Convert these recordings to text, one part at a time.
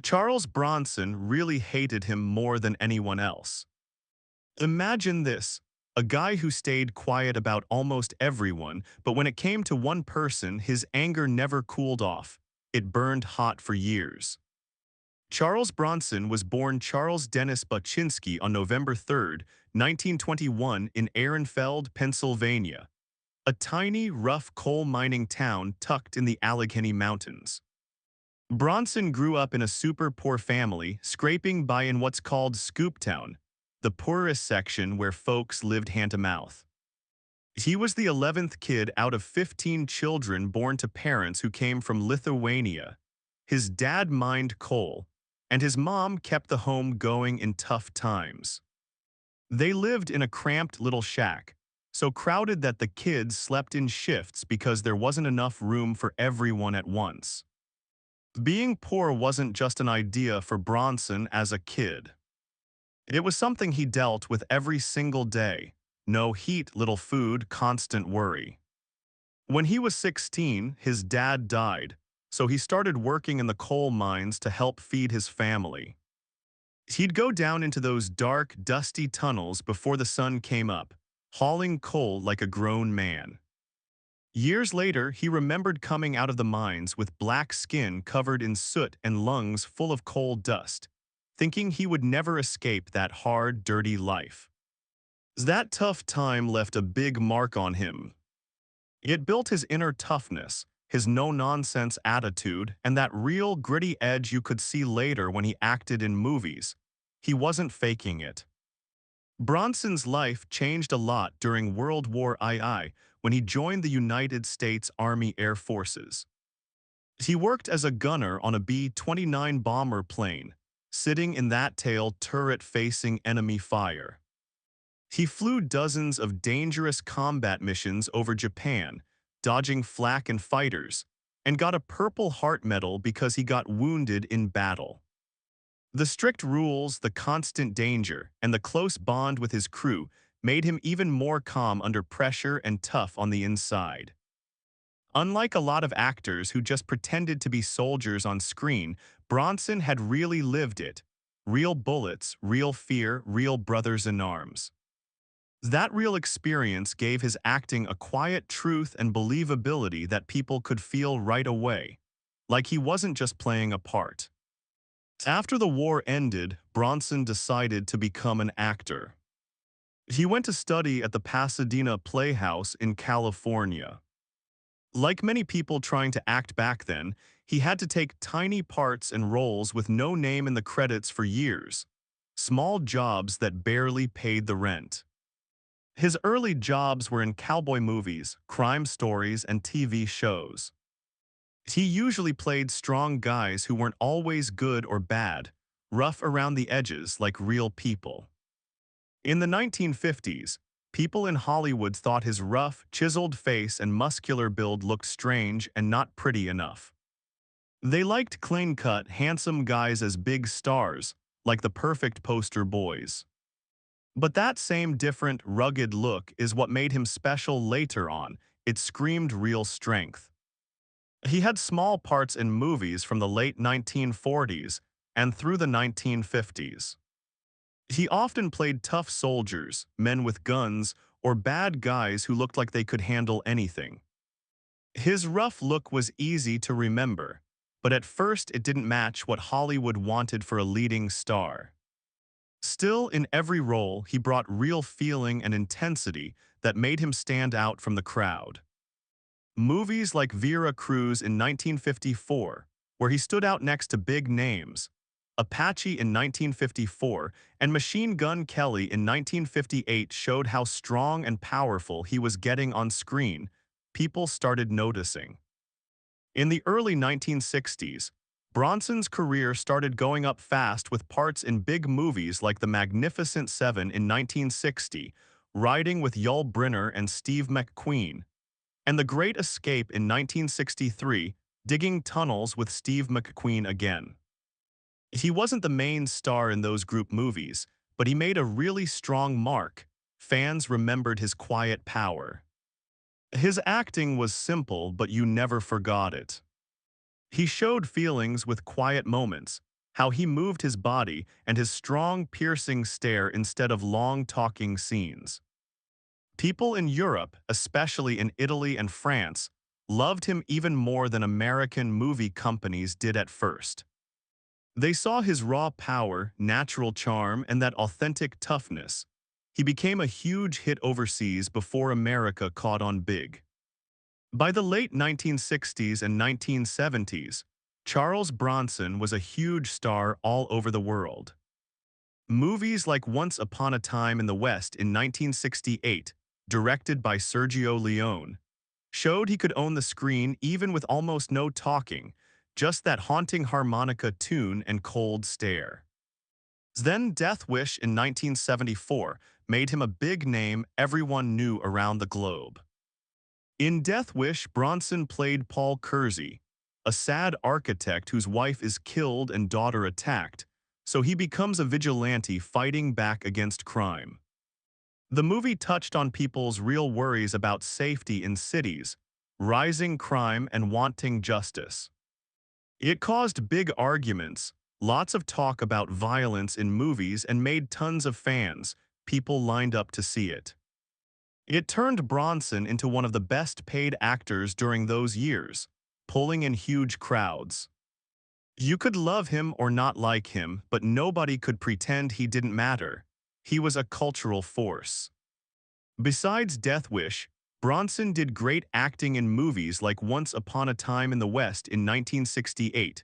Charles Bronson really hated him more than anyone else. Imagine this, a guy who stayed quiet about almost everyone, but when it came to one person, his anger never cooled off. It burned hot for years. Charles Bronson was born Charles Dennis Buczynski on November 3, 1921 in Ehrenfeld, Pennsylvania, a tiny, rough coal mining town tucked in the Allegheny Mountains. Bronson grew up in a super poor family, scraping by in what's called Scooptown, the poorest section where folks lived hand to mouth. He was the 11th kid out of 15 children born to parents who came from Lithuania. His dad mined coal, and his mom kept the home going in tough times. They lived in a cramped little shack, so crowded that the kids slept in shifts because there wasn't enough room for everyone at once. Being poor wasn't just an idea for Bronson as a kid. It was something he dealt with every single day. No heat, little food, constant worry. When he was 16, his dad died, so he started working in the coal mines to help feed his family. He'd go down into those dark, dusty tunnels before the sun came up, hauling coal like a grown man. Years later, he remembered coming out of the mines with black skin covered in soot and lungs full of coal dust, thinking he would never escape that hard, dirty life. That tough time left a big mark on him. It built his inner toughness, his no-nonsense attitude, and that real, gritty edge you could see later when he acted in movies. He wasn't faking it. Bronson's life changed a lot during World War II when he joined the United States Army Air Forces. He worked as a gunner on a B-29 bomber plane, sitting in that tail turret facing enemy fire. He flew dozens of dangerous combat missions over Japan, dodging flak and fighters, and got a Purple Heart Medal because he got wounded in battle. The strict rules, the constant danger, and the close bond with his crew made him even more calm under pressure and tough on the inside. Unlike a lot of actors who just pretended to be soldiers on screen, Bronson had really lived it. Real bullets, real fear, real brothers in arms. That real experience gave his acting a quiet truth and believability that people could feel right away, like he wasn't just playing a part. After the war ended, Bronson decided to become an actor. He went to study at the Pasadena Playhouse in California. Like many people trying to act back then, he had to take tiny parts and roles with no name in the credits for years, small jobs that barely paid the rent. His early jobs were in cowboy movies, crime stories, and TV shows. He usually played strong guys who weren't always good or bad, rough around the edges like real people. In the 1950s, people in Hollywood thought his rough, chiseled face and muscular build looked strange and not pretty enough. They liked clean-cut, handsome guys as big stars, like the perfect poster boys. But that same different, rugged look is what made him special later on. It screamed real strength. He had small parts in movies from the late 1940s and through the 1950s. He often played tough soldiers, men with guns, or bad guys who looked like they could handle anything. His rough look was easy to remember, but at first it didn't match what Hollywood wanted for a leading star. Still, in every role, he brought real feeling and intensity that made him stand out from the crowd. Movies like Vera Cruz in 1954, where he stood out next to big names, Apache in 1954, and Machine Gun Kelly in 1958 showed how strong and powerful he was getting on screen. People started noticing. In the early 1960s, Bronson's career started going up fast with parts in big movies like The Magnificent Seven in 1960, Riding with Yul Brynner and Steve McQueen, and The Great Escape in 1963, Digging Tunnels with Steve McQueen again. He wasn't the main star in those group movies, but he made a really strong mark. Fans remembered his quiet power. His acting was simple, but you never forgot it. He showed feelings with quiet moments, how he moved his body and his strong, piercing stare instead of long talking scenes. People in Europe, especially in Italy and France, loved him even more than American movie companies did at first. They saw his raw power, natural charm, and that authentic toughness. He became a huge hit overseas before America caught on big. By the late 1960s and 1970s, Charles Bronson was a huge star all over the world. Movies like Once Upon a Time in the West in 1968, directed by Sergio Leone, showed he could own the screen even with almost no talking, just that haunting harmonica tune and cold stare. Then Death Wish in 1974 made him a big name everyone knew around the globe. In Death Wish, Bronson played Paul Kersey, a sad architect whose wife is killed and daughter attacked, so he becomes a vigilante fighting back against crime. The movie touched on people's real worries about safety in cities, rising crime, and wanting justice. It caused big arguments, lots of talk about violence in movies, and made tons of fans. People lined up to see it. It turned Bronson into one of the best paid actors during those years, pulling in huge crowds. You could love him or not like him, but nobody could pretend he didn't matter. He was a cultural force. Besides Death Wish, Bronson did great acting in movies like Once Upon a Time in the West in 1968,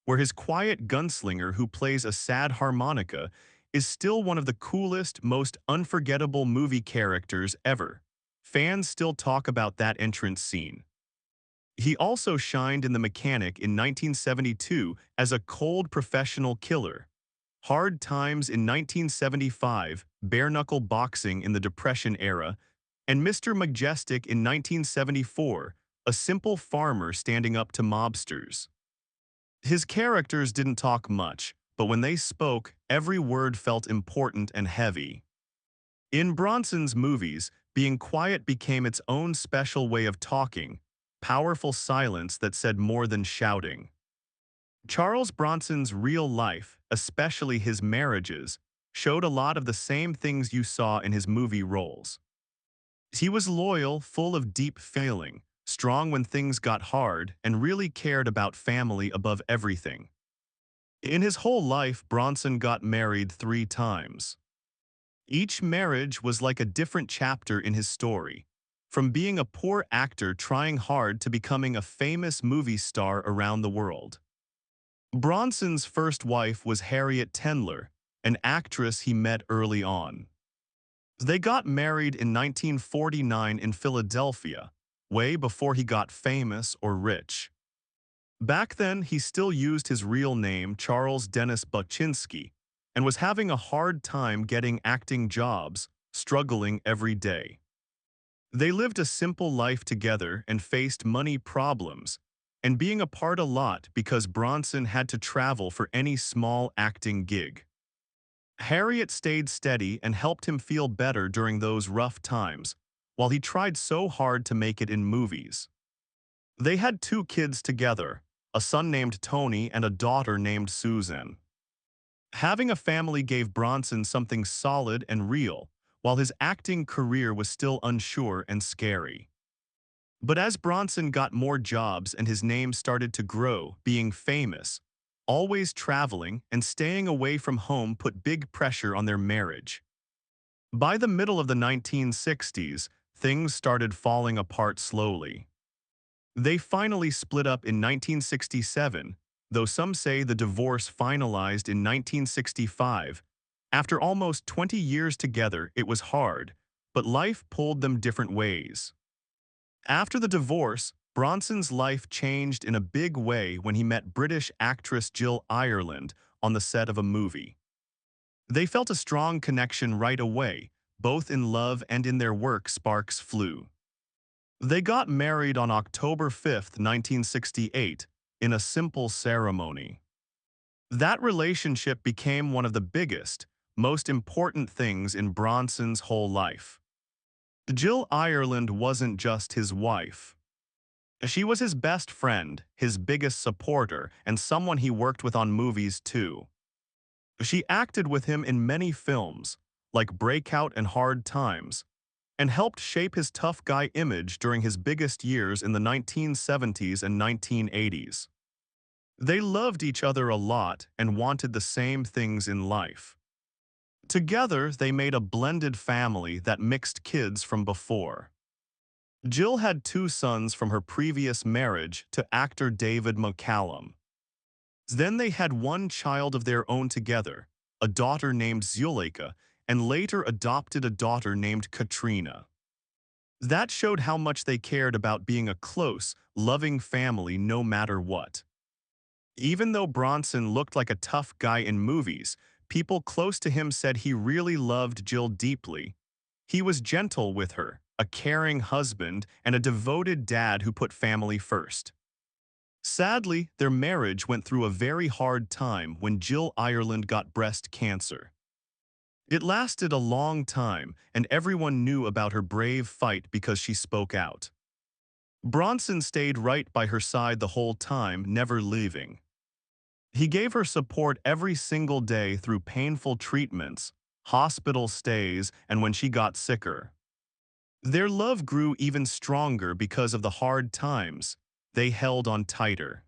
where his quiet gunslinger who plays a sad harmonica is still one of the coolest, most unforgettable movie characters ever. Fans still talk about that entrance scene. He also shined in The Mechanic in 1972 as a cold professional killer. Hard Times in 1975, bare-knuckle boxing in the Depression era, and Mr. Majestic in 1974, a simple farmer standing up to mobsters. His characters didn't talk much, but when they spoke, every word felt important and heavy. In Bronson's movies, being quiet became its own special way of talking, powerful silence that said more than shouting. Charles Bronson's real life, especially his marriages, showed a lot of the same things you saw in his movie roles. He was loyal, full of deep feeling, strong when things got hard, and really cared about family above everything. In his whole life, Bronson got married 3 times. Each marriage was like a different chapter in his story, from being a poor actor trying hard to becoming a famous movie star around the world. Bronson's first wife was Harriet Tendler, an actress he met early on. They got married in 1949 in Philadelphia, way before he got famous or rich. Back then, he still used his real name, Charles Dennis Buczynski, and was having a hard time getting acting jobs, struggling every day. They lived a simple life together and faced money problems, and being apart a lot because Bronson had to travel for any small acting gig. Harriet stayed steady and helped him feel better during those rough times, while he tried so hard to make it in movies. They had 2 kids together, a son named Tony and a daughter named Susan. Having a family gave Bronson something solid and real, while his acting career was still unsure and scary. But as Bronson got more jobs and his name started to grow, being famous, always traveling and staying away from home put big pressure on their marriage. By the middle of the 1960s, things started falling apart slowly. They finally split up in 1967, though some say the divorce finalized in 1965. After almost 20 years together, it was hard, but life pulled them different ways. After the divorce, Bronson's life changed in a big way when he met British actress Jill Ireland on the set of a movie. They felt a strong connection right away, both in love and in their work sparks flew. They got married on October 5, 1968, in a simple ceremony. That relationship became one of the biggest, most important things in Bronson's whole life. Jill Ireland wasn't just his wife. She was his best friend, his biggest supporter, and someone he worked with on movies too. She acted with him in many films, like Breakout and Hard Times, and helped shape his tough guy image during his biggest years in the 1970s and 1980s. They loved each other a lot and wanted the same things in life. Together, they made a blended family that mixed kids from before. Jill had two sons from her previous marriage to actor David McCallum. Then they had one child of their own together, a daughter named Zuleika, and later adopted a daughter named Katrina. That showed how much they cared about being a close, loving family no matter what. Even though Bronson looked like a tough guy in movies, people close to him said he really loved Jill deeply. He was gentle with her, a caring husband, and a devoted dad who put family first. Sadly, their marriage went through a very hard time when Jill Ireland got breast cancer. It lasted a long time, and everyone knew about her brave fight because she spoke out. Bronson stayed right by her side the whole time, never leaving. He gave her support every single day through painful treatments, hospital stays, and when she got sicker. Their love grew even stronger because of the hard times. They held on tighter.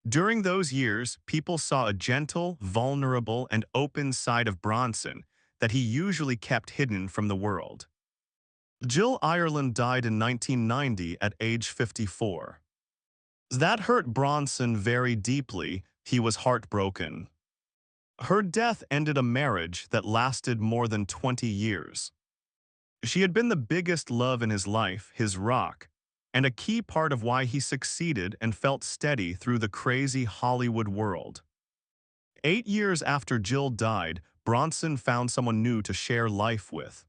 During those years, people saw a gentle, vulnerable, and open side of Bronson that he usually kept hidden from the world. Jill Ireland died in 1990 at age 54. That hurt Bronson very deeply. He was heartbroken. Her death ended a marriage that lasted more than 20 years. She had been the biggest love in his life, his rock, and a key part of why he succeeded and felt steady through the crazy Hollywood world. 8 years after Jill died, Bronson found someone new to share life with.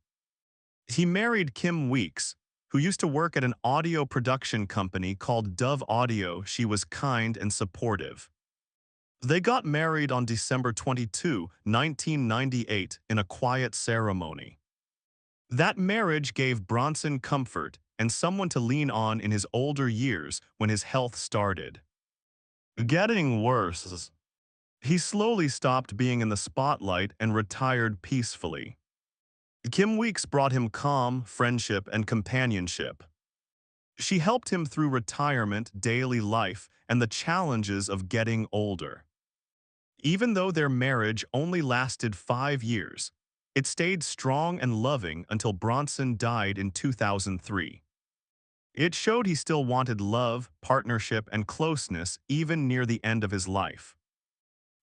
He married Kim Weeks, who used to work at an audio production company called Dove Audio. She was kind and supportive. They got married on December 22, 1998, in a quiet ceremony. That marriage gave Bronson comfort and someone to lean on in his older years when his health started getting worse. He slowly stopped being in the spotlight and retired peacefully. Kim Weeks brought him calm, friendship, and companionship. She helped him through retirement, daily life, and the challenges of getting older. Even though their marriage only lasted 5 years, it stayed strong and loving until Bronson died in 2003. It showed he still wanted love, partnership, and closeness even near the end of his life.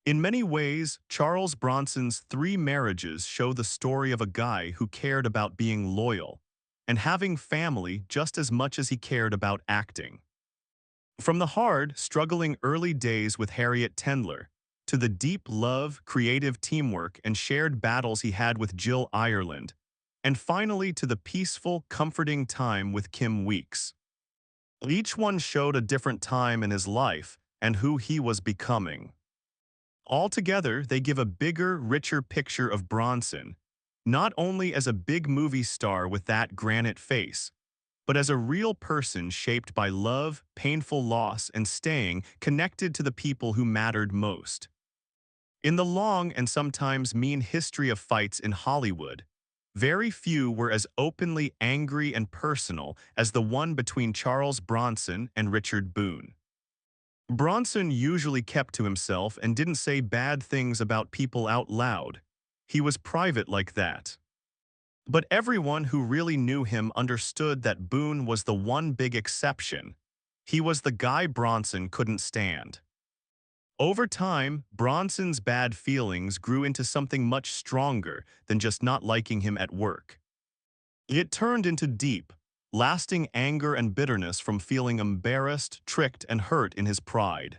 In many ways, Charles Bronson's 3 marriages show the story of a guy who cared about being loyal and having family just as much as he cared about acting. From the hard, struggling early days with Harriet Tendler, to the deep love, creative teamwork, and shared battles he had with Jill Ireland, and finally to the peaceful, comforting time with Kim Weeks. Each one showed a different time in his life and who he was becoming. Altogether, they give a bigger, richer picture of Bronson, not only as a big movie star with that granite face, but as a real person shaped by love, painful loss, and staying connected to the people who mattered most. In the long and sometimes mean history of fights in Hollywood, very few were as openly angry and personal as the one between Charles Bronson and Richard Boone. Bronson usually kept to himself and didn't say bad things about people out loud. He was private like that. But everyone who really knew him understood that Boone was the one big exception. He was the guy Bronson couldn't stand. Over time, Bronson's bad feelings grew into something much stronger than just not liking him at work. It turned into deep, lasting anger and bitterness from feeling embarrassed, tricked, and hurt in his pride.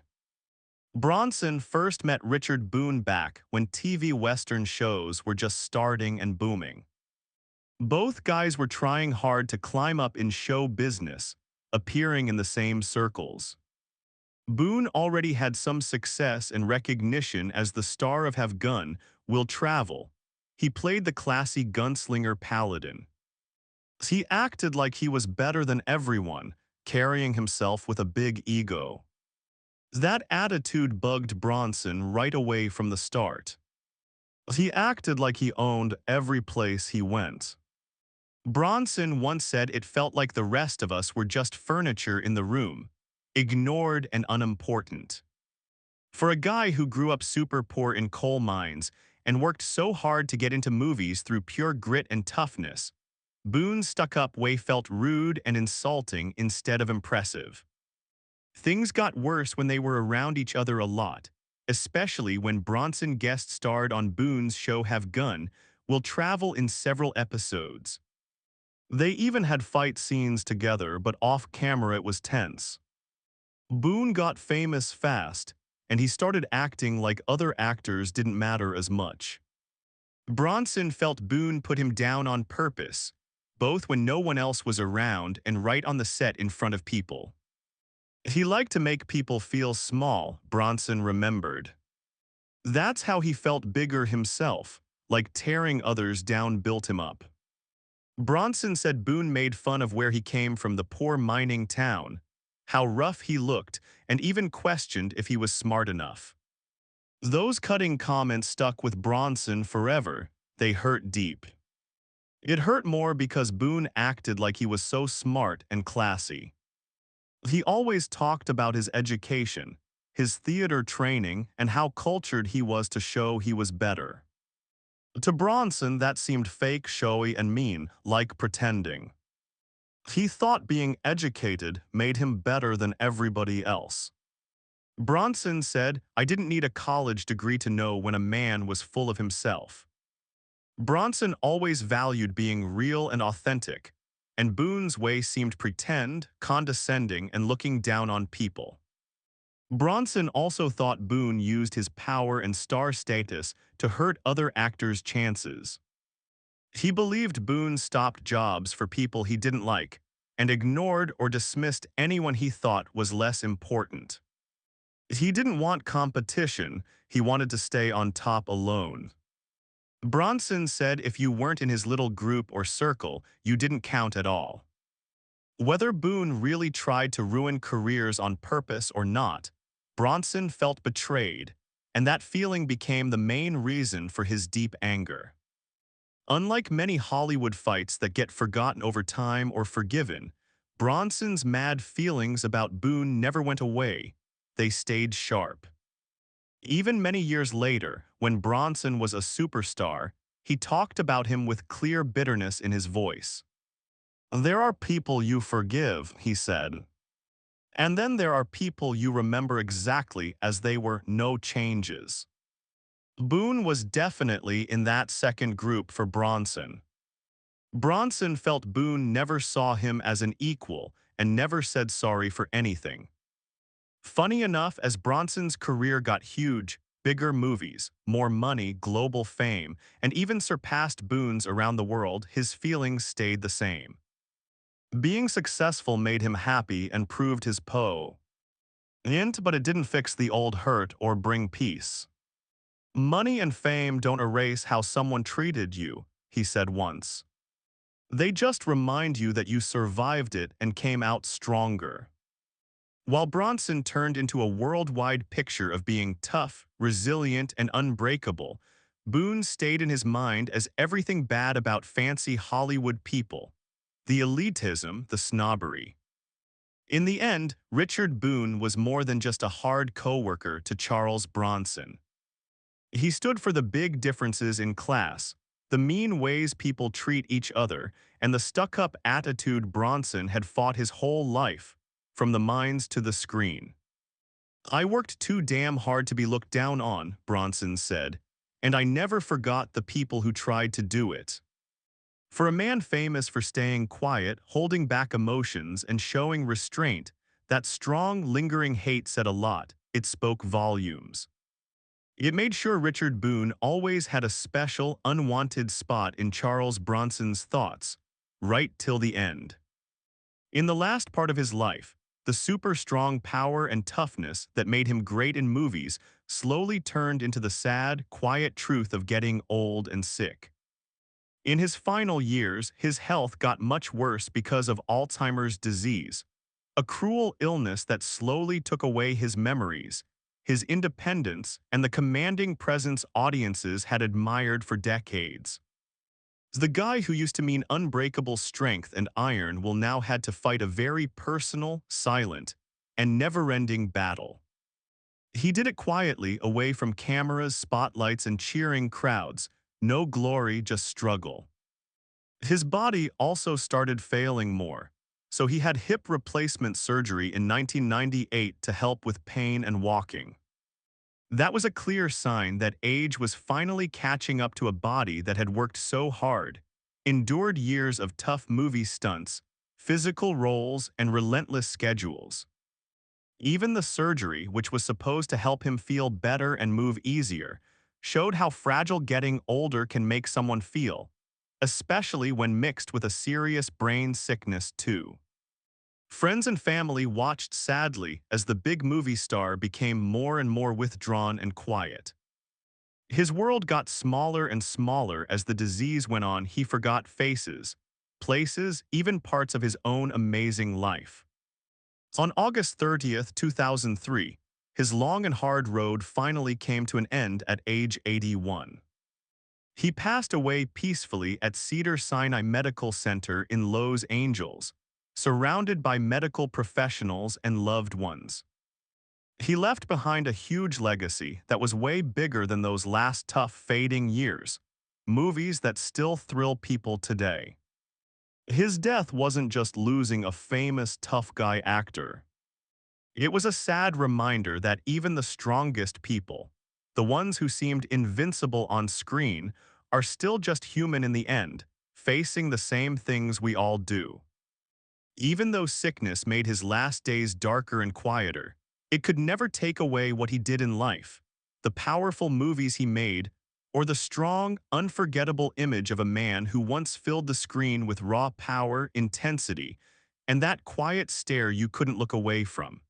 Bronson first met Richard Boone back when TV Western shows were just starting and booming. Both guys were trying hard to climb up in show business, appearing in the same circles. Boone already had some success and recognition as the star of Have Gun, Will Travel. He played the classy gunslinger Paladin. He acted like he was better than everyone, carrying himself with a big ego. That attitude bugged Bronson right away from the start. He acted like he owned every place he went. Bronson once said it felt like the rest of us were just furniture in the room, ignored and unimportant. For a guy who grew up super poor in coal mines and worked so hard to get into movies through pure grit and toughness, Boone's stuck-up way felt rude and insulting instead of impressive. Things got worse when they were around each other a lot, especially when Bronson guest starred on Boone's show Have Gun, Will Travel in several episodes. They even had fight scenes together, but off-camera it was tense. Boone got famous fast, and he started acting like other actors didn't matter as much. Bronson felt Boone put him down on purpose, both when no one else was around and right on the set in front of people. He liked to make people feel small, Bronson remembered. That's how he felt bigger himself, like tearing others down built him up. Bronson said Boone made fun of where he came from, the poor mining town, how rough he looked, and even questioned if he was smart enough. Those cutting comments stuck with Bronson forever. They hurt deep. It hurt more because Boone acted like he was so smart and classy. He always talked about his education, his theater training, and how cultured he was to show he was better. To Bronson, that seemed fake, showy, and mean, like pretending. He thought being educated made him better than everybody else. Bronson said, "I didn't need a college degree to know when a man was full of himself." Bronson always valued being real and authentic, and Boone's way seemed pretend, condescending, and looking down on people. Bronson also thought Boone used his power and star status to hurt other actors' chances. He believed Boone stopped jobs for people he didn't like and ignored or dismissed anyone he thought was less important. He didn't want competition, he wanted to stay on top alone. Bronson said if you weren't in his little group or circle, you didn't count at all. Whether Boone really tried to ruin careers on purpose or not, Bronson felt betrayed, and that feeling became the main reason for his deep anger. Unlike many Hollywood fights that get forgotten over time or forgiven, Bronson's mad feelings about Boone never went away. They stayed sharp. Even many years later, when Bronson was a superstar, he talked about him with clear bitterness in his voice. "There are people you forgive," he said. "And then there are people you remember exactly as they were, no changes." Boone was definitely in that second group for Bronson. Bronson felt Boone never saw him as an equal and never said sorry for anything. Funny enough, as Bronson's career got huge, bigger movies, more money, global fame, and even surpassed Boone's around the world, his feelings stayed the same. Being successful made him happy and proved his point, but it didn't fix the old hurt or bring peace. "Money and fame don't erase how someone treated you," he said once. "They just remind you that you survived it and came out stronger." While Bronson turned into a worldwide picture of being tough, resilient, and unbreakable, Boone stayed in his mind as everything bad about fancy Hollywood people. The elitism, the snobbery. In the end, Richard Boone was more than just a hard co-worker to Charles Bronson. He stood for the big differences in class, the mean ways people treat each other, and the stuck-up attitude Bronson had fought his whole life, from the mines to the screen. "I worked too damn hard to be looked down on," Bronson said, "and I never forgot the people who tried to do it." For a man famous for staying quiet, holding back emotions, and showing restraint, that strong, lingering hate said a lot. It spoke volumes. It made sure Richard Boone always had a special, unwanted spot in Charles Bronson's thoughts, right till the end. In the last part of his life, the super strong power and toughness that made him great in movies slowly turned into the sad, quiet truth of getting old and sick. In his final years, his health got much worse because of Alzheimer's disease, a cruel illness that slowly took away his memories, his independence, and the commanding presence audiences had admired for decades. The guy who used to mean unbreakable strength and iron will now had to fight a very personal, silent, and never-ending battle. He did it quietly, away from cameras, spotlights, and cheering crowds. No glory, just struggle. His body also started failing more, so he had hip replacement surgery in 1998 to help with pain and walking. That was a clear sign that age was finally catching up to a body that had worked so hard, endured years of tough movie stunts, physical roles, and relentless schedules. Even the surgery, which was supposed to help him feel better and move easier, showed how fragile getting older can make someone feel, especially when mixed with a serious brain sickness too. Friends and family watched sadly as the big movie star became more and more withdrawn and quiet. His world got smaller and smaller as the disease went on. He forgot faces, places, even parts of his own amazing life. On August 30th, 2003, his long and hard road finally came to an end at age 81. He passed away peacefully at Cedar-Sinai Medical Center in Los Angeles, surrounded by medical professionals and loved ones. He left behind a huge legacy that was way bigger than those last tough fading years, movies that still thrill people today. His death wasn't just losing a famous tough guy actor. It was a sad reminder that even the strongest people, the ones who seemed invincible on screen, are still just human in the end, facing the same things we all do. Even though sickness made his last days darker and quieter, it could never take away what he did in life, the powerful movies he made, or the strong, unforgettable image of a man who once filled the screen with raw power, intensity, and that quiet stare you couldn't look away from.